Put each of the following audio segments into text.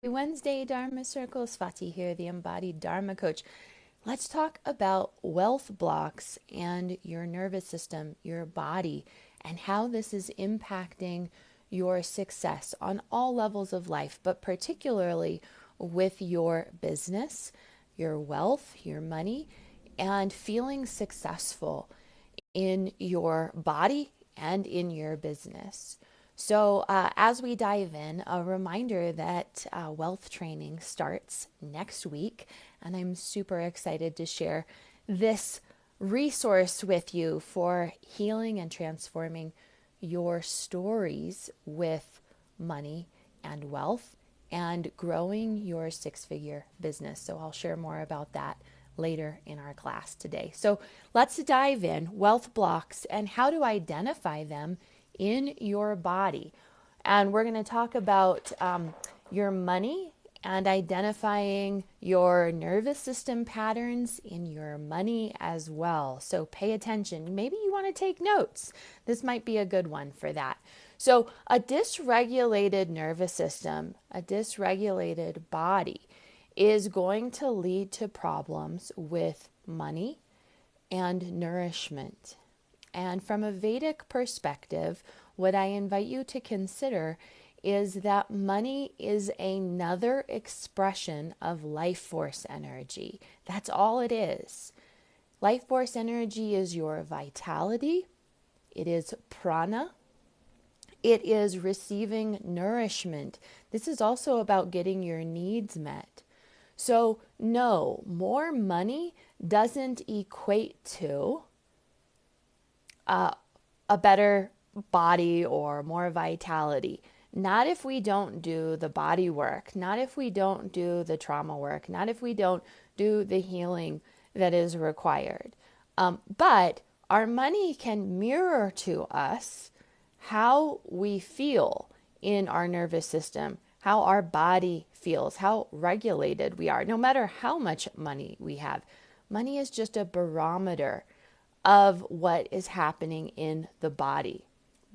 Wednesday Dharma Circle. Swati here, the embodied Dharma coach. Let's talk about wealth blocks and your nervous system, your body, and how this is impacting your success on all levels of life, but particularly with your business, your wealth, your money, and feeling successful in your body and in your business. So, as we dive in, a reminder that wealth training starts next week, and I'm super excited to share this resource with you for healing and transforming your stories with money and wealth and growing your six-figure business. So, I'll share more about that later in our class today. So let's dive in. Wealth blocks and how to identify them in your body. And we're going to talk about your money and identifying your nervous system patterns in your money as well. So pay attention. Maybe you want to take notes. This might be a good one for that. So a dysregulated nervous system, a dysregulated body, is going to lead to problems with money and nourishment. And from a Vedic perspective, what I invite you to consider is that money is another expression of life force energy. That's all it is. Life force energy is your vitality, it is prana, it is receiving nourishment. This is also about getting your needs met. So, no, more money doesn't equate to a better body or more vitality. Not if we don't do the body work, not if we don't do the trauma work, not if we don't do the healing that is required. But our money can mirror to us how we feel in our nervous system, how our body feels, how regulated we are, no matter how much money we have. Money is just a barometer of what is happening in the body.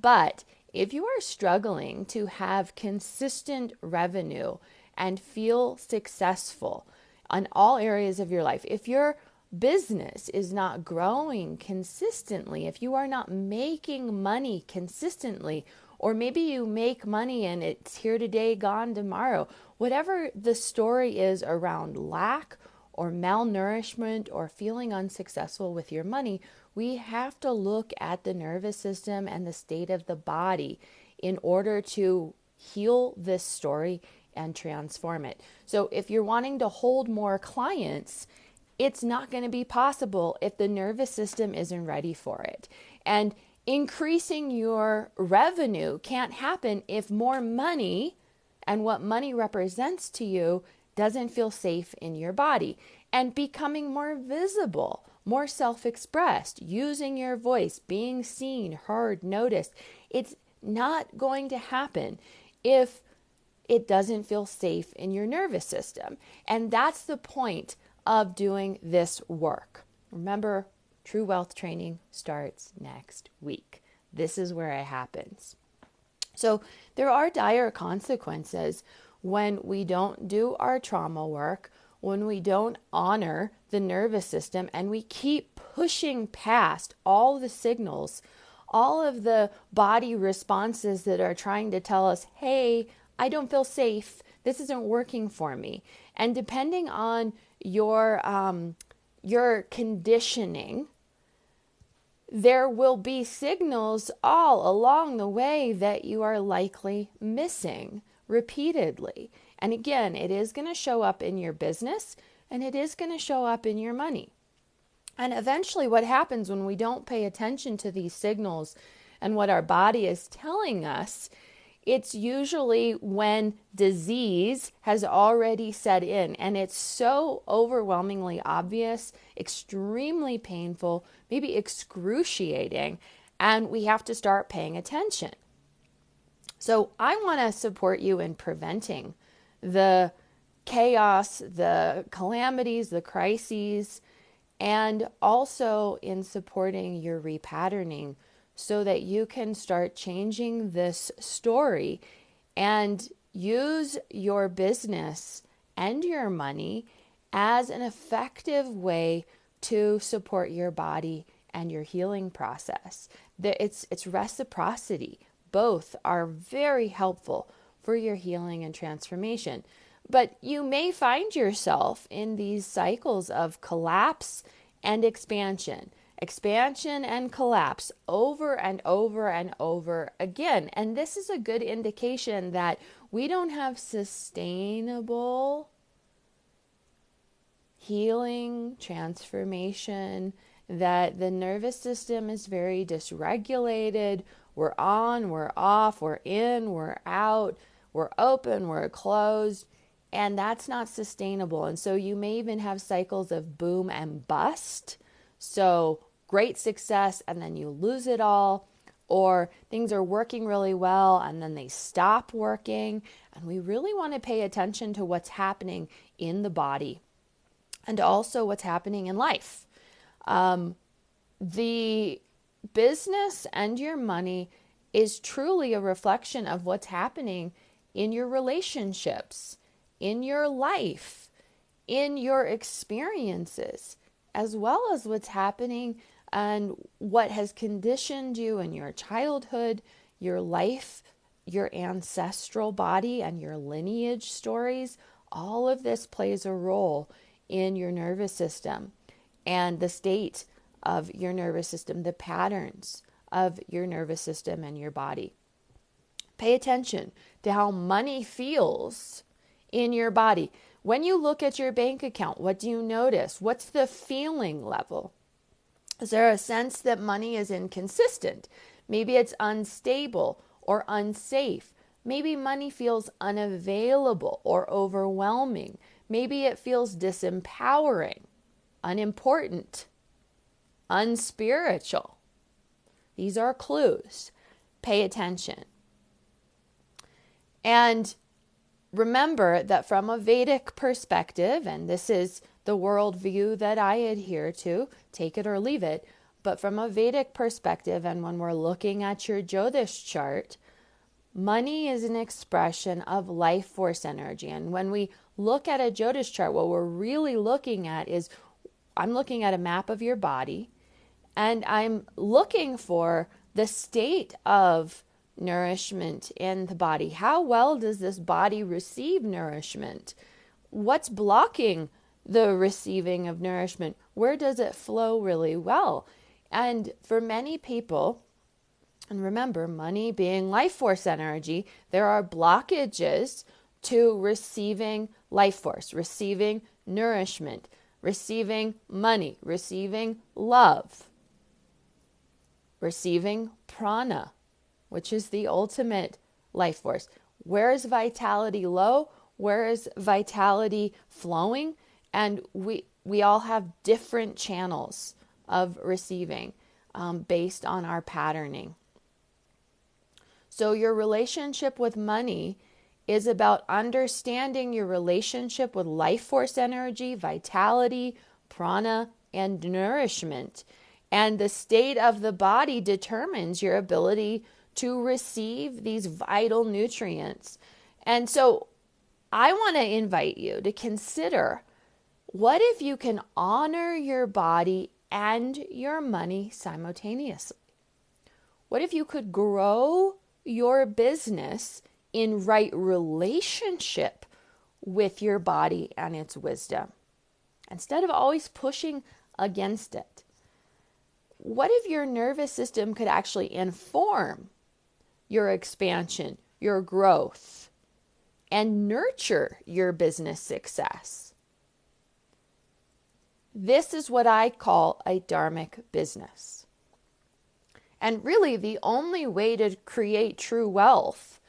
But if you are struggling to have consistent revenue and feel successful on all areas of your life, if your business is not growing consistently, if you are not making money consistently, or maybe you make money and it's here today, gone tomorrow, whatever the story is around lack or malnourishment or feeling unsuccessful with your money, we have to look at the nervous system and the state of the body in order to heal this story and transform it. So if you're wanting to hold more clients, it's not going to be possible if the nervous system isn't ready for it. And increasing your revenue can't happen if more money and what money represents to you doesn't feel safe in your body. And becoming more visible, more self-expressed, using your voice, being seen, heard, noticed, it's not going to happen if it doesn't feel safe in your nervous system. And that's the point of doing this work. Remember, True Wealth Training starts next week. This is where it happens. So there are dire consequences when we don't do our trauma work, when we don't honor the nervous system, and we keep pushing past all the signals, all of the body responses that are trying to tell us, hey, I don't feel safe. This isn't working for me. And depending on your conditioning, there will be signals all along the way that you are likely missing repeatedly. And again, it is going to show up in your business and it is going to show up in your money. And eventually what happens when we don't pay attention to these signals and what our body is telling us, it's usually when disease has already set in and it's so overwhelmingly obvious, extremely painful, maybe excruciating, and we have to start paying attention. So I want to support you in preventing the chaos, the calamities, the crises, and also in supporting your repatterning so that you can start changing this story and use your business and your money as an effective way to support your body and your healing process. It's reciprocity. Both are very helpful for your healing and transformation. But you may find yourself in these cycles of collapse and expansion and collapse over and over and over again. And this is a good indication that we don't have sustainable healing, transformation, that the nervous system is very dysregulated. We're on, we're off, we're in, we're out, we're open, we're closed, and that's not sustainable. And so you may even have cycles of boom and bust. So great success and then you lose it all, or things are working really well and then they stop working. And we really want to pay attention to what's happening in the body and also what's happening in life. The business and your money is truly a reflection of what's happening in your relationships, in your life, in your experiences, as well as what's happening and what has conditioned you in your childhood, your life, your ancestral body, and your lineage stories. All of this plays a role in your nervous system and the state of your nervous system, the patterns of your nervous system and your body. Pay attention to how money feels in your body. When you look at your bank account, what do you notice? What's the feeling level? Is there a sense that money is inconsistent? Maybe it's unstable or unsafe. Maybe money feels unavailable or overwhelming. Maybe it feels disempowering, unimportant, unspiritual. These are clues. Pay attention. And remember that from a Vedic perspective, and this is the worldview that I adhere to, take it or leave it, but from a Vedic perspective, and when we're looking at your Jyotish chart, money is an expression of life force energy. And when we look at a Jyotish chart, what we're really looking at is, I'm looking at a map of your body, and I'm looking for the state of nourishment in the body. How well does this body receive nourishment? What's blocking the receiving of nourishment? Where does it flow really well? And for many people, and remember, money being life force energy, there are blockages to receiving life force, receiving nourishment, receiving money, receiving love, receiving prana, which is the ultimate life force. Where is vitality low? Where is vitality flowing? And we all have different channels of receiving based on our patterning. So your relationship with money is about understanding your relationship with life force energy, vitality, prana, and nourishment. And the state of the body determines your ability to receive these vital nutrients. And so I want to invite you to consider, what if you can honor your body and your money simultaneously? What if you could grow your business in right relationship with your body and its wisdom, instead of always pushing against it? What if your nervous system could actually inform your expansion, your growth, and nurture your business success? This is what I call a dharmic business. And really, the only way to create true wealth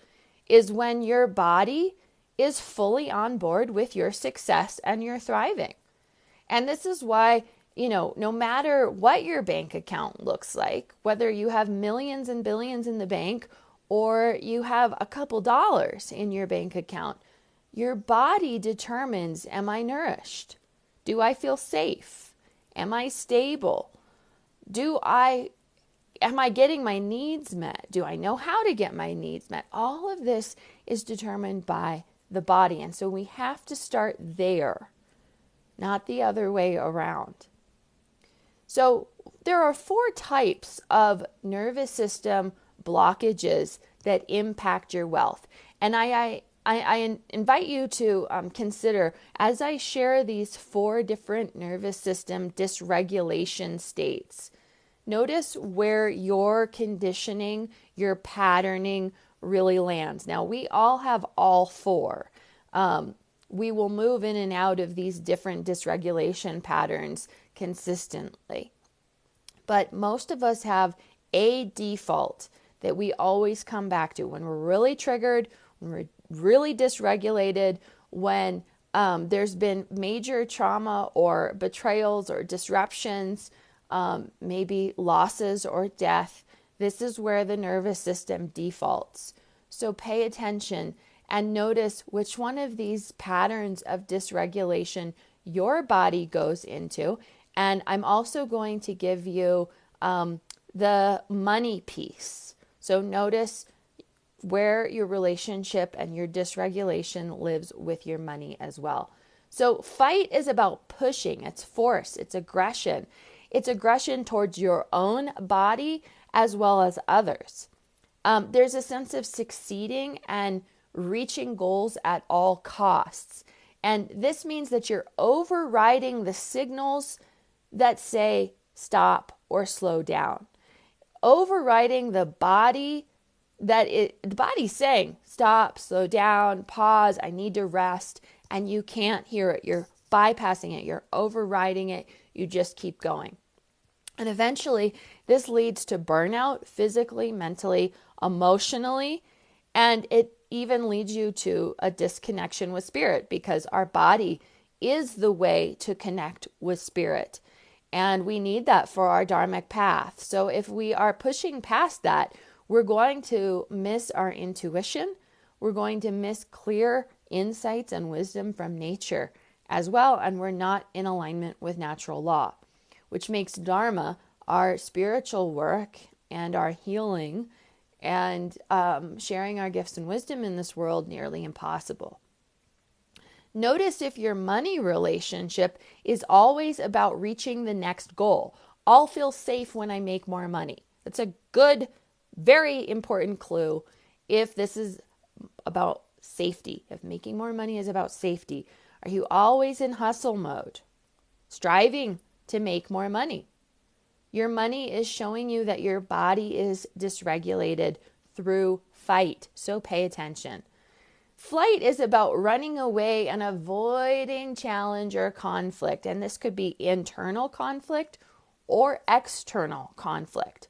is when your body is fully on board with your success and your thriving. And this is why, no matter what your bank account looks like, whether you have millions and billions in the bank or you have a couple dollars in your bank account, your body determines, am I nourished? Do I feel safe? Am I stable? Do I Am I getting my needs met? Do I know how to get my needs met? All of this is determined by the body. And so we have to start there, not the other way around. So there are 4 types of nervous system blockages that impact your wealth. And I invite you to consider, as I share these 4 different nervous system dysregulation states, notice where your conditioning, your patterning really lands. Now, we all have all 4. We will move in and out of these different dysregulation patterns consistently. But most of us have a default that we always come back to when we're really triggered, when we're really dysregulated, when there's been major trauma or betrayals or disruptions, maybe losses or death. This is where the nervous system defaults. So pay attention and notice which one of these patterns of dysregulation your body goes into. And I'm also going to give you the money piece. So notice where your relationship and your dysregulation lives with your money as well. So fight is about pushing, it's force, it's aggression. It's aggression towards your own body as well as others. There's a sense of succeeding and reaching goals at all costs. And this means that you're overriding the signals that say stop or slow down. Overriding the body the body's saying stop, slow down, pause, I need to rest, and you can't hear it. You're bypassing it, you're overriding it, you just keep going. And eventually this leads to burnout physically, mentally, emotionally, and it even leads you to a disconnection with spirit, because our body is the way to connect with spirit. And we need that for our dharmic path. So if we are pushing past that, we're going to miss our intuition. We're going to miss clear insights and wisdom from nature as well. And we're not in alignment with natural law, which makes Dharma, our spiritual work and our healing and sharing our gifts and wisdom in this world, nearly impossible. Notice if your money relationship is always about reaching the next goal. I'll feel safe when I make more money. That's a good, very important clue if this is about safety, if making more money is about safety. Are you always in hustle mode, striving to make more money? Your money is showing you that your body is dysregulated through fight, so pay attention. Flight is about running away and avoiding challenge or conflict, and this could be internal conflict or external conflict.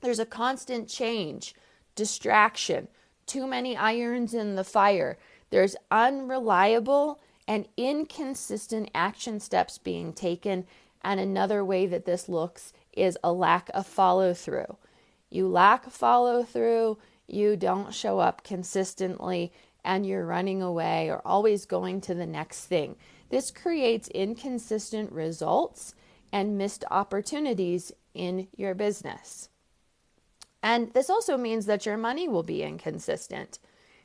There's a constant change, distraction, too many irons in the fire. There's unreliable and inconsistent action steps being taken, and another way that this looks is a lack of follow-through. You lack follow-through, you don't show up consistently, and you're running away or always going to the next thing. This creates inconsistent results and missed opportunities in your business. And this also means that your money will be inconsistent.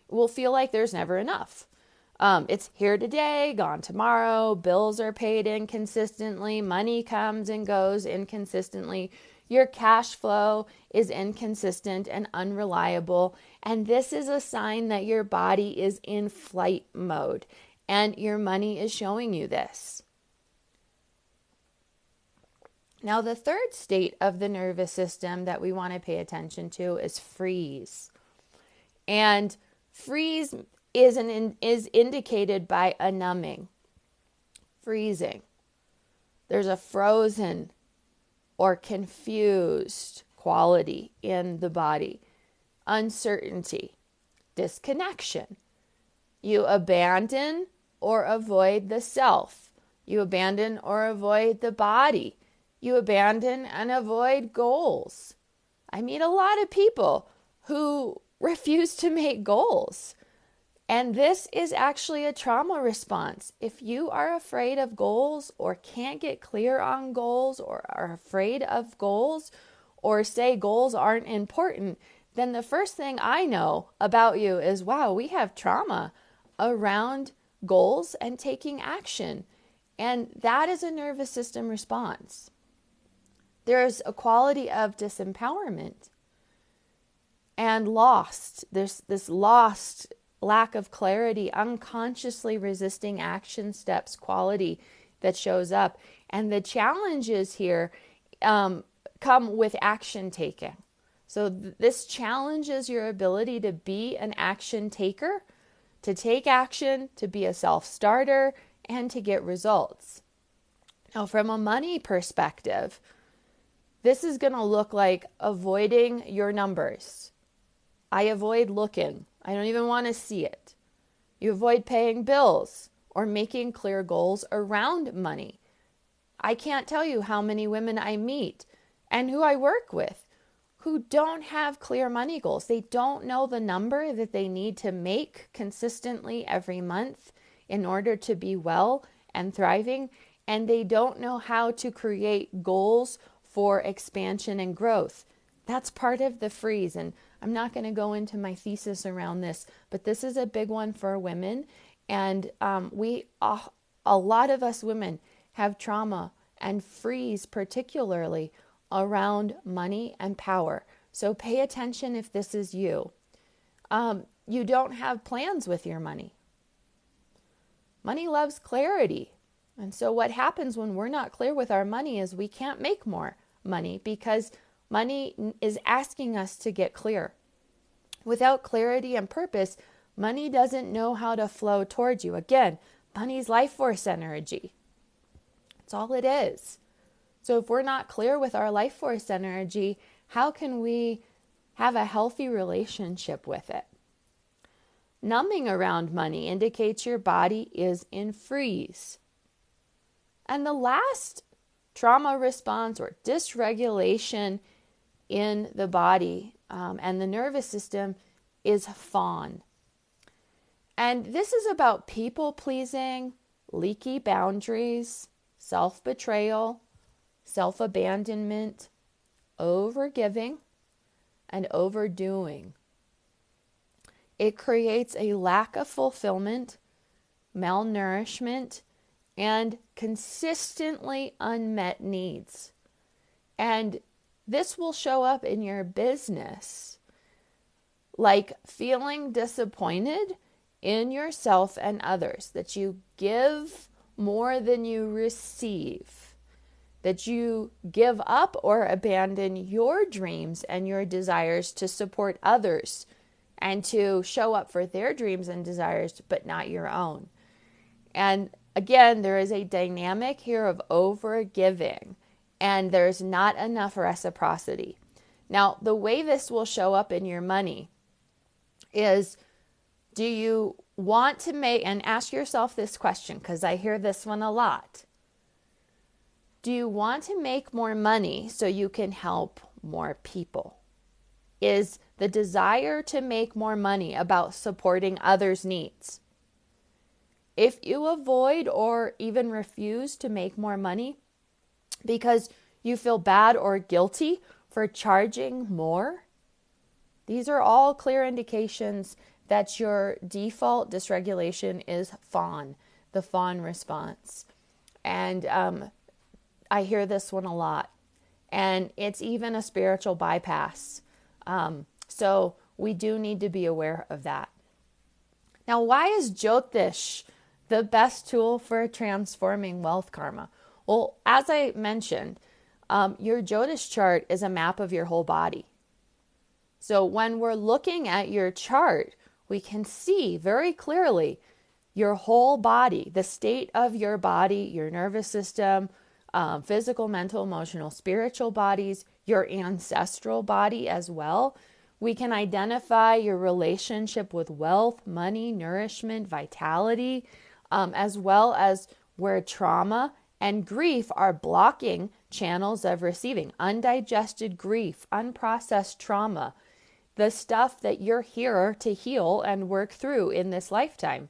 It will feel like there's never enough. It's here today, gone tomorrow, bills are paid inconsistently, money comes and goes inconsistently, your cash flow is inconsistent and unreliable, and this is a sign that your body is in flight mode, and your money is showing you this. Now, the third state of the nervous system that we want to pay attention to is freeze. And freeze is indicated by a numbing, freezing. There's a frozen or confused quality in the body, uncertainty, disconnection. You abandon or avoid the self. You abandon or avoid the body. You abandon and avoid goals. I meet a lot of people who refuse to make goals. And this is actually a trauma response. If you are afraid of goals or can't get clear on goals or are afraid of goals or say goals aren't important, then the first thing I know about you is, wow, we have trauma around goals and taking action. And that is a nervous system response. There's a quality of disempowerment and lost. There's this lost, lack of clarity, unconsciously resisting action steps quality that shows up. And the challenges here come with action taking. So this challenges your ability to be an action taker, to take action, to be a self-starter, and to get results. Now, from a money perspective, this is going to look like avoiding your numbers. I avoid looking. I don't even want to see it. You avoid paying bills or making clear goals around money. I can't tell you how many women I meet and who I work with who don't have clear money goals. They don't know the number that they need to make consistently every month in order to be well and thriving, and they don't know how to create goals for expansion and growth. That's part of the freeze, and I'm not going to go into my thesis around this, but this is a big one for women, and a lot of us women have trauma and freeze particularly around money and power. So pay attention if this is you. You don't have plans with your money. Money loves clarity. And so what happens when we're not clear with our money is we can't make more money because money is asking us to get clear. Without clarity and purpose, money doesn't know how to flow towards you. Again, money's life force energy. That's all it is. So if we're not clear with our life force energy, how can we have a healthy relationship with it? Numbing around money indicates your body is in freeze. And the last trauma response or dysregulation in the body and the nervous system is fawn. And this is about people pleasing, leaky boundaries, self-betrayal, self-abandonment, overgiving, and overdoing. It creates a lack of fulfillment, malnourishment, and consistently unmet needs. And this will show up in your business, like feeling disappointed in yourself and others, that you give more than you receive, that you give up or abandon your dreams and your desires to support others and to show up for their dreams and desires, but not your own. And again, there is a dynamic here of over-giving, and there's not enough reciprocity. Now, the way this will show up in your money is, do you want to make, and ask yourself this question, because I hear this one a lot. Do you want to make more money so you can help more people? Is the desire to make more money about supporting others' needs? If you avoid or even refuse to make more money because you feel bad or guilty for charging more, these are all clear indications that your default dysregulation is fawn, the fawn response. And I hear this one a lot. And it's even a spiritual bypass. So we do need to be aware of that. Now, why is Jyotish the best tool for transforming wealth karma? Well, as I mentioned, your Jyotish chart is a map of your whole body. So when we're looking at your chart, we can see very clearly your whole body, the state of your body, your nervous system, physical, mental, emotional, spiritual bodies, your ancestral body as well. We can identify your relationship with wealth, money, nourishment, vitality, as well as where trauma and grief are blocking channels of receiving. Undigested grief, unprocessed trauma, the stuff that you're here to heal and work through in this lifetime.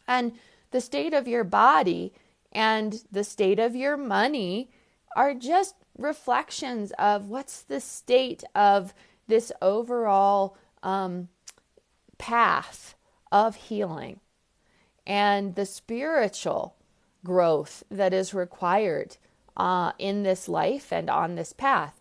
And the state of your body and the state of your money are just reflections of what's the state of this overall path of healing and the spiritual growth that is required in this life and on this path.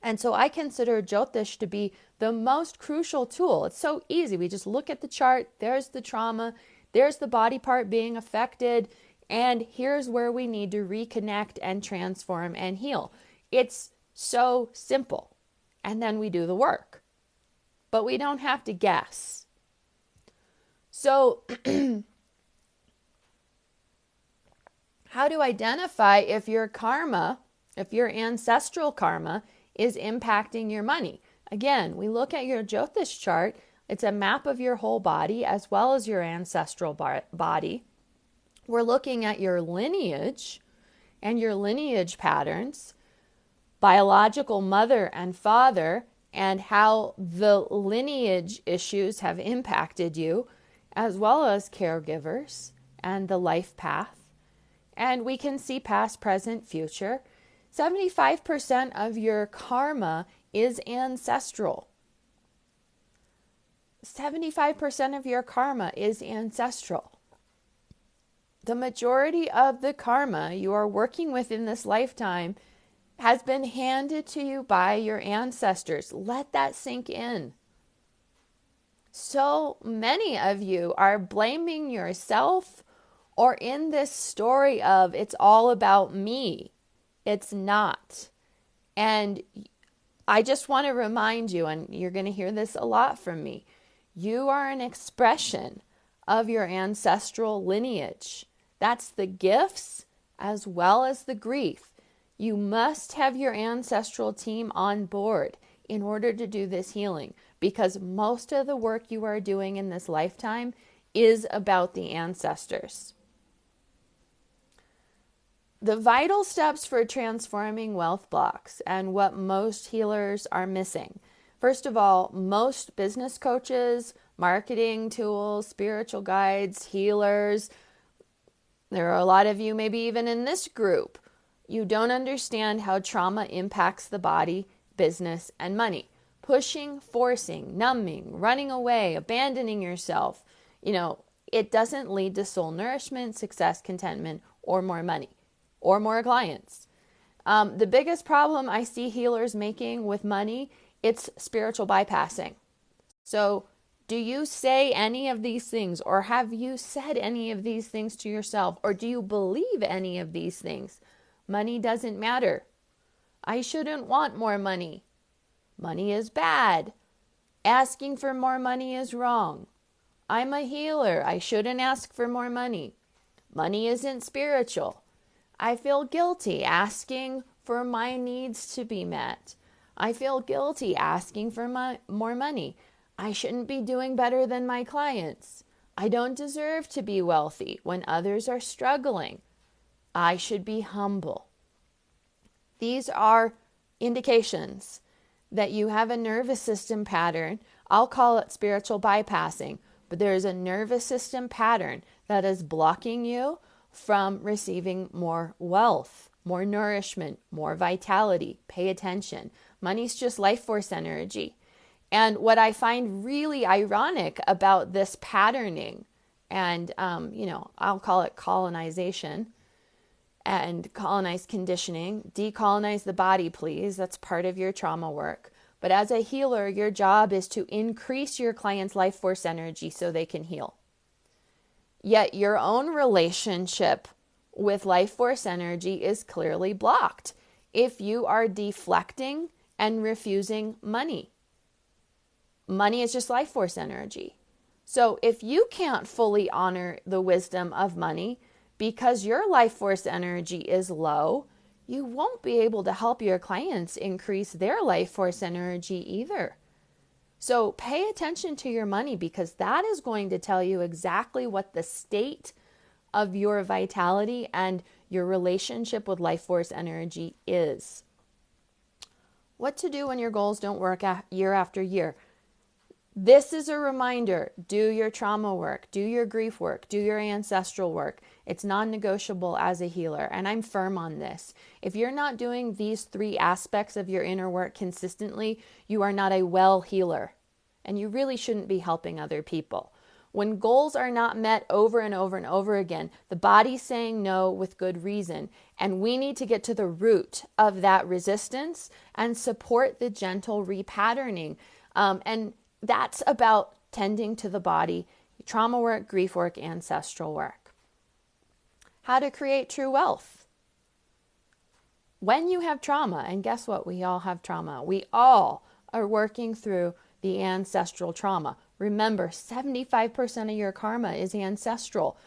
And so I consider Jyotish to be the most crucial tool. It's so easy. We just look at the chart. There's the trauma. There's the body part being affected. And here's where we need to reconnect and transform and heal. It's so simple. And then we do the work. But we don't have to guess. So how to identify if your karma, if your ancestral karma is impacting your money? Again, we look at your Jyotish chart. It's a map of your whole body as well as your ancestral body. We're looking at your lineage and your lineage patterns, biological mother and father, and how the lineage issues have impacted you, as well as caregivers and the life path. And we can see past, present, future. 75% of your karma is ancestral. 75% of your karma is ancestral. The majority of the karma you are working with in this lifetime has been handed to you by your ancestors. Let that sink in. So many of you are blaming yourself or in this story of it's all about me. It's not. And I just want to remind you, and you're going to hear this a lot from me, you are an expression of your ancestral lineage. That's the gifts as well as the grief. You must have your ancestral team on board in order to do this healing, because most of the work you are doing in this lifetime is about the ancestors. The vital steps for transforming wealth blocks and what most healers are missing. First of all, most business coaches, marketing tools, spiritual guides, healers, there are a lot of you maybe even in this group, you don't understand how trauma impacts the body, business, and money. Pushing, forcing, numbing, running away, abandoning yourself, it doesn't lead to soul nourishment, success, contentment, or more money, or more clients. The biggest problem I see healers making with money, it's spiritual bypassing. So do you say any of these things, or have you said any of these things to yourself, or do you believe any of these things? Money doesn't matter. I shouldn't want more money. Money is bad. Asking for more money is wrong. I'm a healer. I shouldn't ask for more money. Money isn't spiritual. I feel guilty asking for my needs to be met. I feel guilty asking for more money. I shouldn't be doing better than my clients. I don't deserve to be wealthy when others are struggling. I should be humble. These are indications that you have a nervous system pattern. I'll call it spiritual bypassing, but there is a nervous system pattern that is blocking you from receiving more wealth, more nourishment, more vitality. Pay attention. Money's just life force energy. And what I find really ironic about this patterning, and I'll call it colonization and colonized conditioning, decolonize the body, please. That's part of your trauma work. But as a healer, your job is to increase your client's life force energy so they can heal. Yet your own relationship with life force energy is clearly blocked if you are deflecting and refusing money. Money is just life force energy. So if you can't fully honor the wisdom of money because your life force energy is low, you won't be able to help your clients increase their life force energy either. So pay attention to your money, because that is going to tell you exactly what the state of your vitality and your relationship with life force energy is. What to do when your goals don't work year after year. This is a reminder. Do your trauma work, do your grief work, do your ancestral work. It's non-negotiable as a healer, and I'm firm on this. If you're not doing these 3 aspects of your inner work consistently, you are not a well healer, and you really shouldn't be helping other people. When goals are not met over and over and over again, the body's saying no with good reason, and we need to get to the root of that resistance and support the gentle repatterning. And that's about tending to the body, trauma work, grief work, ancestral work. How to create true wealth. When you have trauma, and guess what? We all have trauma. We all are working through the ancestral trauma. Remember, 75% of your karma is ancestral.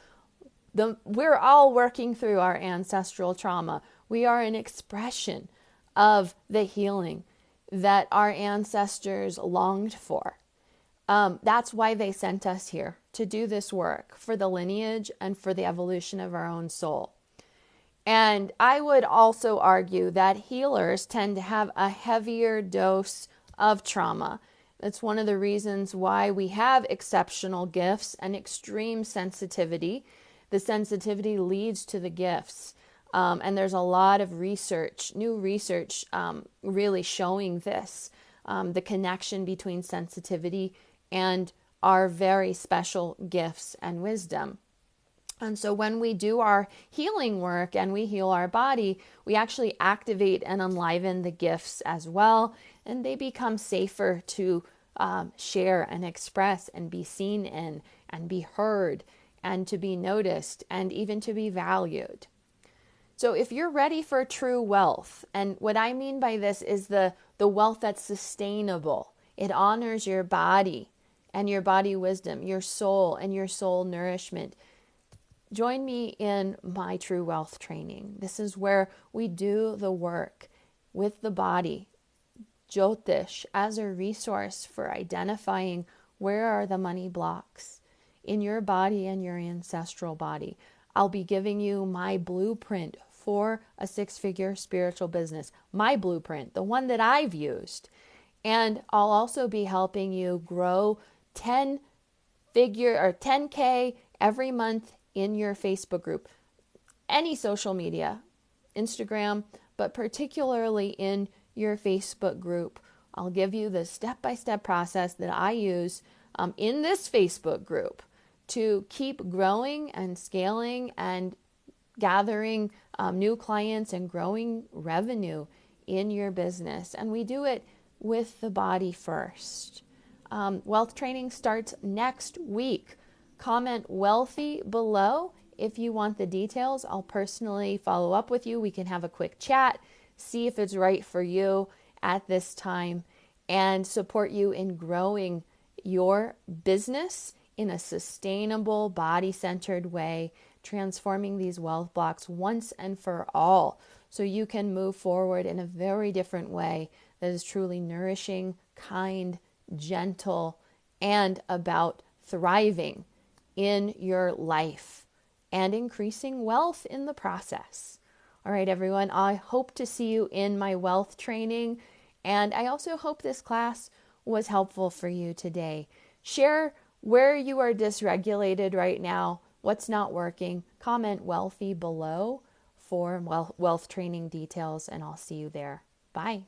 We're all working through our ancestral trauma. We are an expression of the healing that our ancestors longed for. That's why they sent us here, to do this work for the lineage and for the evolution of our own soul. And I would also argue that healers tend to have a heavier dose of trauma. That's one of the reasons why we have exceptional gifts and extreme sensitivity. The sensitivity leads to the gifts. And there's a lot of research, new research, really showing this, the connection between sensitivity and our very special gifts and wisdom. And so when we do our healing work and we heal our body, we actually activate and enliven the gifts as well, and they become safer to share and express and be seen in and be heard and to be noticed and even to be valued. So if you're ready for true wealth, and what I mean by this is the wealth that's sustainable, it honors your body and your body wisdom, your soul and your soul nourishment. Join me in my true wealth training. This is where we do the work with the body, Jyotish, as a resource for identifying where are the money blocks in your body and your ancestral body. I'll be giving you my blueprint for a 6-figure spiritual business, my blueprint, the one that I've used. And I'll also be helping you grow 10K every month in your Facebook group, any social media, Instagram, but particularly in your Facebook group. I'll give you the step-by-step process that I use in this Facebook group to keep growing and scaling and gathering new clients and growing revenue in your business. And we do it with the body first. Wealth training starts next week. Comment wealthy below if you want the details. I'll personally follow up with you. We can have a quick chat, see if it's right for you at this time, and support you in growing your business in a sustainable, body-centered way, transforming these wealth blocks once and for all so you can move forward in a very different way that is truly nourishing, kind, gentle, and about thriving in your life and increasing wealth in the process. All right, everyone, I hope to see you in my wealth training, and I also hope this class was helpful for you today. Share where you are dysregulated right now, what's not working. Comment wealthy below for wealth training details, and I'll see you there. Bye.